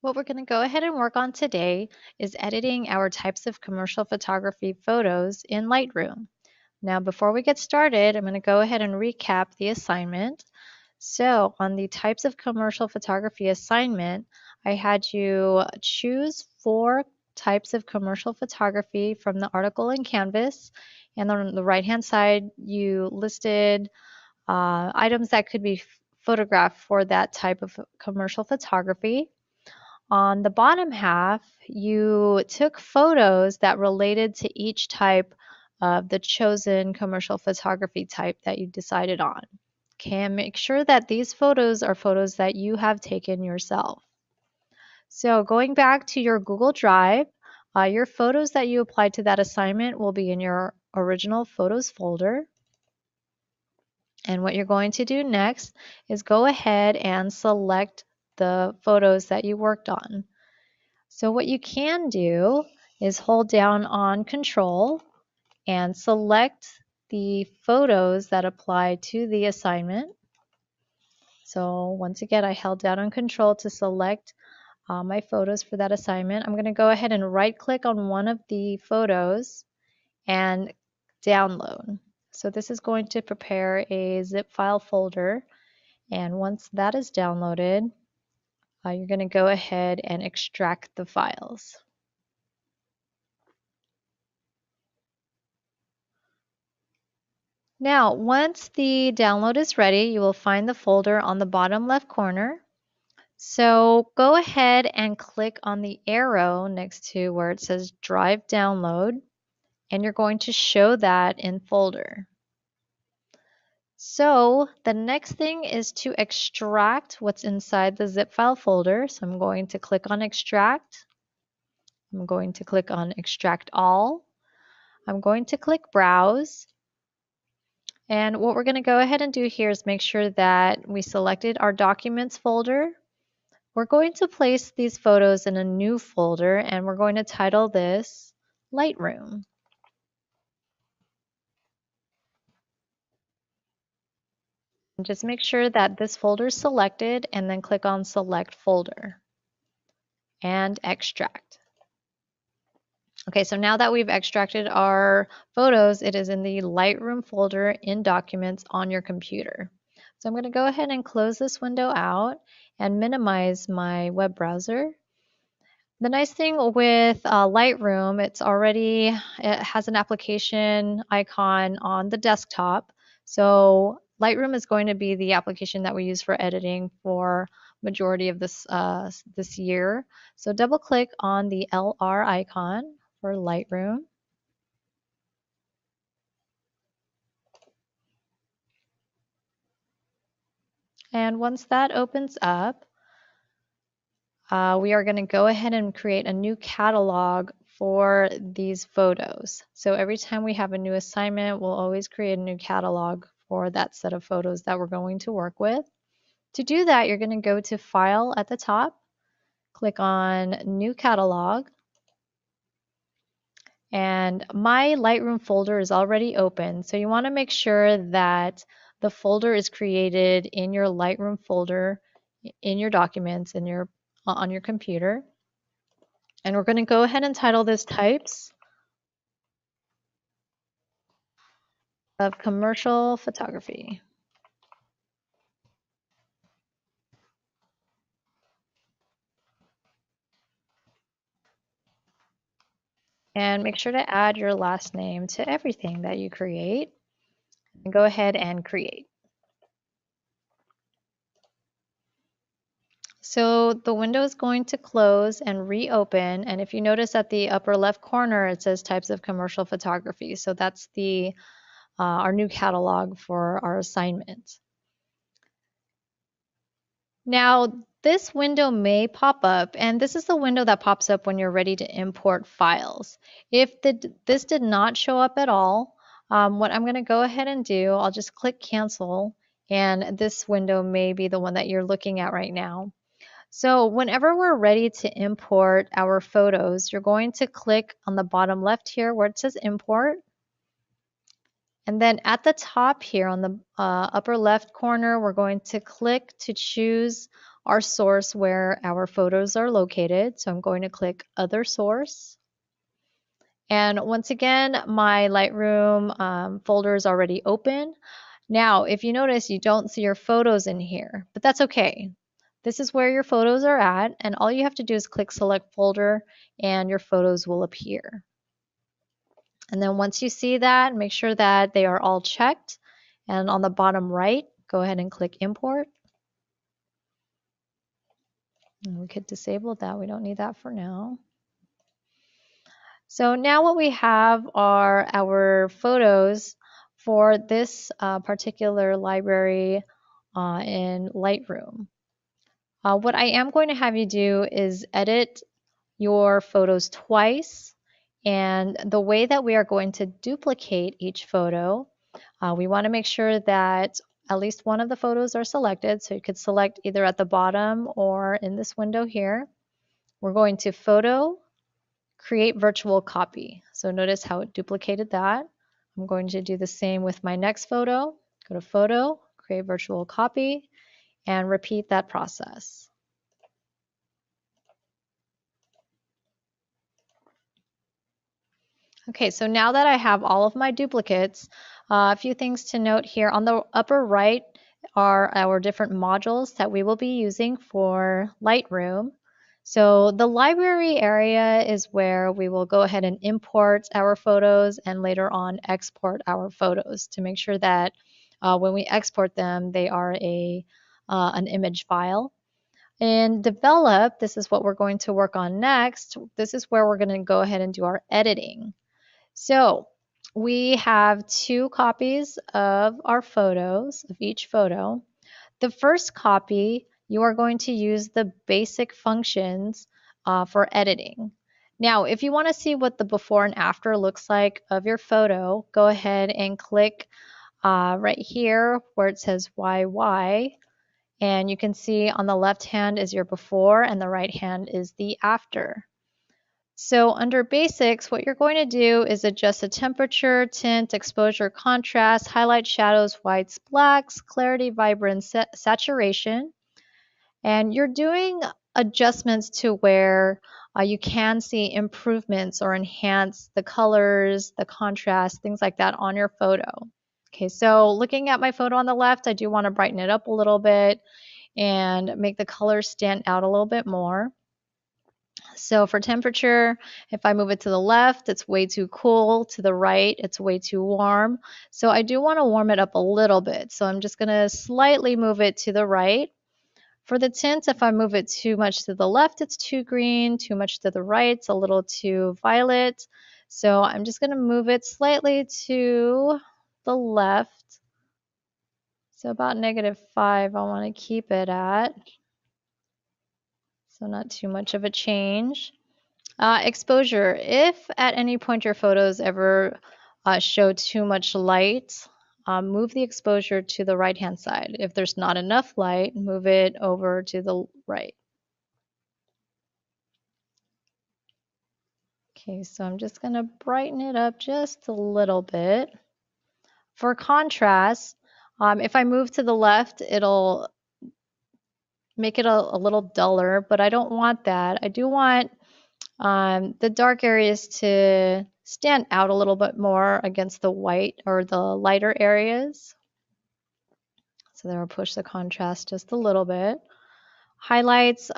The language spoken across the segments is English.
What we're going to go ahead and work on today is editing our types of commercial photography photos in Lightroom. Now, before we get started, I'm going to go ahead and recap the assignment. So, on the types of commercial photography assignment, I had you choose 4 types of commercial photography from the article in Canvas. And on the right-hand side, you listed items that could be photographed for that type of commercial photography. On the bottom half, you took photos that related to each type of the chosen commercial photography type that you decided on. Okay, and make sure that these photos are photos that you have taken yourself. So going back to your Google Drive, your photos that you applied to that assignment will be in your original photos folder. And what you're going to do next is go ahead and select the photos that you worked on. So what you can do is hold down on Control and select the photos that apply to the assignment. So once again, I held down on Control to select my photos for that assignment. I'm going to go ahead and right click on one of the photos and download. So this is going to prepare a zip file folder, and once that is downloaded, you're going to go ahead and extract the files. Now, once the download is ready, you will find the folder on the bottom left corner. So go ahead and click on the arrow next to where it says Drive Download, and you're going to show that in folder. So the next thing is to extract what's inside the zip file folder. So I'm going to click on Extract. I'm going to click on Extract All. I'm going to click Browse. And what we're going to go ahead and do here is make sure that we selected our Documents folder. We're going to place these photos in a new folder, and we're going to title this Lightroom. And just make sure that this folder is selected, and then click on Select Folder and Extract. Okay, so now that we've extracted our photos, it is in the Lightroom folder in Documents on your computer. So I'm going to go ahead and close this window out and minimize my web browser. The nice thing with Lightroom, it has an application icon on the desktop. So Lightroom is going to be the application that we use for editing for majority of this year. So double click on the LR icon for Lightroom. And once that opens up, we are going to go ahead and create a new catalog for these photos. So every time we have a new assignment, we'll always create a new catalog for that set of photos that we're going to work with. To do that, you're going to go to File at the top, click on New Catalog, and my Lightroom folder is already open, so you want to make sure that the folder is created in your Lightroom folder, in your documents, on your computer. And we're going to go ahead and title this Types of Commercial Photography. And make sure to add your last name to everything that you create. And go ahead and create. So the window is going to close and reopen. And if you notice at the upper left corner, it says Types of Commercial Photography. So that's our new catalog for our assignment. Now, this window may pop up, and this is the window that pops up when you're ready to import files. If this did not show up at all, what I'm going to go ahead and do, I'll just click Cancel, and this window may be the one that you're looking at right now. So whenever we're ready to import our photos, you're going to click on the bottom left here where it says Import. And then at the top here on the upper left corner, we're going to click to choose our source where our photos are located. So I'm going to click Other Source. And once again, my Lightroom folder is already open. Now, if you notice, you don't see your photos in here, but that's okay. This is where your photos are at, and all you have to do is click Select Folder, and your photos will appear. And then once you see that, make sure that they are all checked. And on the bottom right, go ahead and click Import. And we could disable that. We don't need that for now. So now what we have are our photos for this particular library in Lightroom. What I am going to have you do is edit your photos twice. And the way that we are going to duplicate each photo, we want to make sure that at least one of the photos are selected. So you could select either at the bottom or in this window here. We're going to Photo, Create Virtual Copy. So notice how it duplicated that. I'm going to do the same with my next photo. Go to Photo, Create Virtual Copy, and repeat that process. Okay, so now that I have all of my duplicates, a few things to note here. On the upper right are our different modules that we will be using for Lightroom. So the library area is where we will go ahead and import our photos and later on export our photos to make sure that when we export them, they are an image file. In Develop, this is what we're going to work on next. This is where we're going to go ahead and do our editing. So we have 2 copies of our photos, of each photo. The first copy, you are going to use the basic functions for editing. Now, if you want to see what the before and after looks like of your photo, go ahead and click right here where it says YY. And you can see on the left hand is your before and the right hand is the after. So under basics, what you're going to do is adjust the temperature, tint, exposure, contrast, highlight, shadows, whites, blacks, clarity, vibrance, saturation. And you're doing adjustments to where you can see improvements or enhance the colors, the contrast, things like that on your photo. Okay, so looking at my photo on the left, I do want to brighten it up a little bit and make the colors stand out a little bit more. So for temperature, if I move it to the left, it's way too cool. To the right, it's way too warm. So I do want to warm it up a little bit. So I'm just going to slightly move it to the right. For the tint, if I move it too much to the left, it's too green. Too much to the right, it's a little too violet. So I'm just going to move it slightly to the left. So about -5, I want to keep it at. So not too much of a change. Exposure. If at any point your photos ever show too much light, move the exposure to the right-hand side. If there's not enough light, move it over to the right. Okay, so I'm just going to brighten it up just a little bit. For contrast, if I move to the left, it'll make it a little duller, but I don't want that. I do want the dark areas to stand out a little bit more against the white or the lighter areas. So then we'll push the contrast just a little bit. Highlights,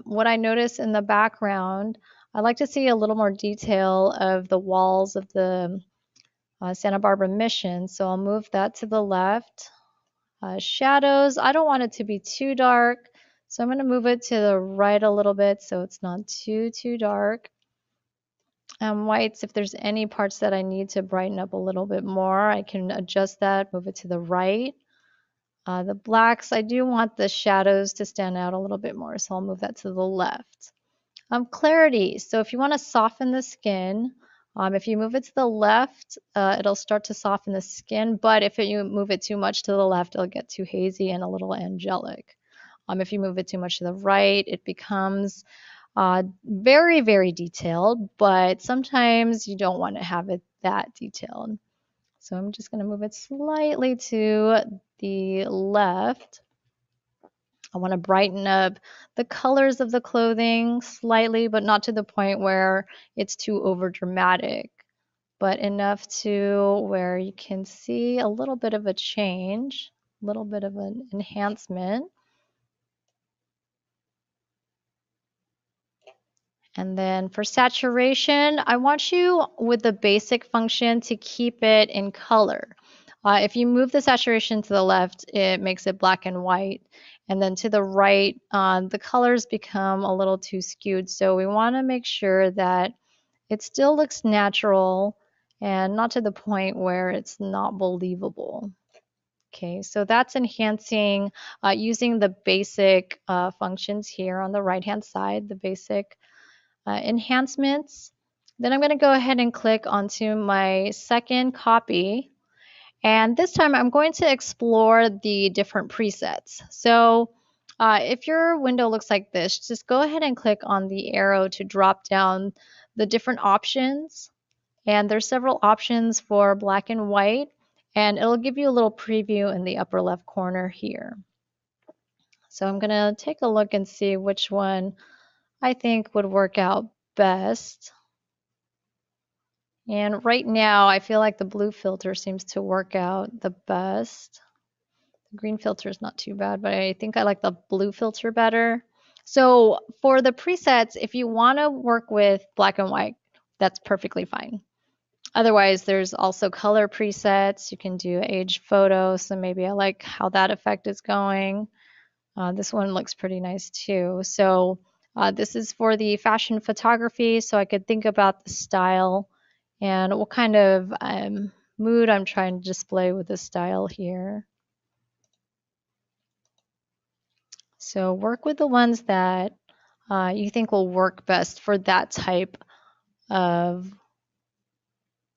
what I notice in the background, I like to see a little more detail of the walls of the Santa Barbara Mission. So I'll move that to the left. Shadows, I don't want it to be too dark. So I'm going to move it to the right a little bit so it's not too dark. Whites, if there's any parts that I need to brighten up a little bit more, I can adjust that, move it to the right. The blacks, I do want the shadows to stand out a little bit more, so I'll move that to the left. Clarity, so if you want to soften the skin, if you move it to the left, it'll start to soften the skin, but if you move it too much to the left, it'll get too hazy and a little angelic. If you move it too much to the right, it becomes very, very detailed, but sometimes you don't want to have it that detailed. So I'm just going to move it slightly to the left. I want to brighten up the colors of the clothing slightly, but not to the point where it's too over dramatic, but enough to where you can see a little bit of a change, a little bit of an enhancement. And then for saturation, I want you with the basic function to keep it in color. If you move the saturation to the left, it makes it black and white. And then to the right, the colors become a little too skewed. So we want to make sure that it still looks natural and not to the point where it's not believable. Okay, so that's enhancing using the basic functions here on the right-hand side, the basic enhancements. Then I'm going to go ahead and click onto my second copy. And this time I'm going to explore the different presets. So if your window looks like this, just go ahead and click on the arrow to drop down the different options. And there's several options for black and white. And it'll give you a little preview in the upper left corner here. So I'm going to take a look and see which one I think would work out best. And right now, I feel like the blue filter seems to work out the best. The green filter is not too bad, but I think I like the blue filter better. So for the presets, if you want to work with black and white, that's perfectly fine. Otherwise, there's also color presets. You can do age photo, so maybe I like how that effect is going. This one looks pretty nice too. So this is for the fashion photography, so I could think about the style and what kind of mood I'm trying to display with the style here. So work with the ones that you think will work best for that type of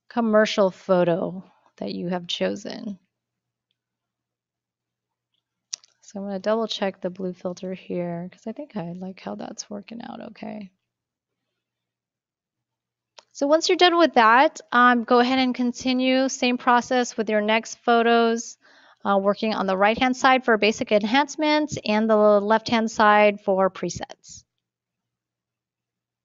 commercial photo that you have chosen. So I'm going to double check the blue filter here because I think I like how that's working out okay. So once you're done with that, go ahead and continue, same process with your next photos, working on the right-hand side for basic enhancements and the left-hand side for presets.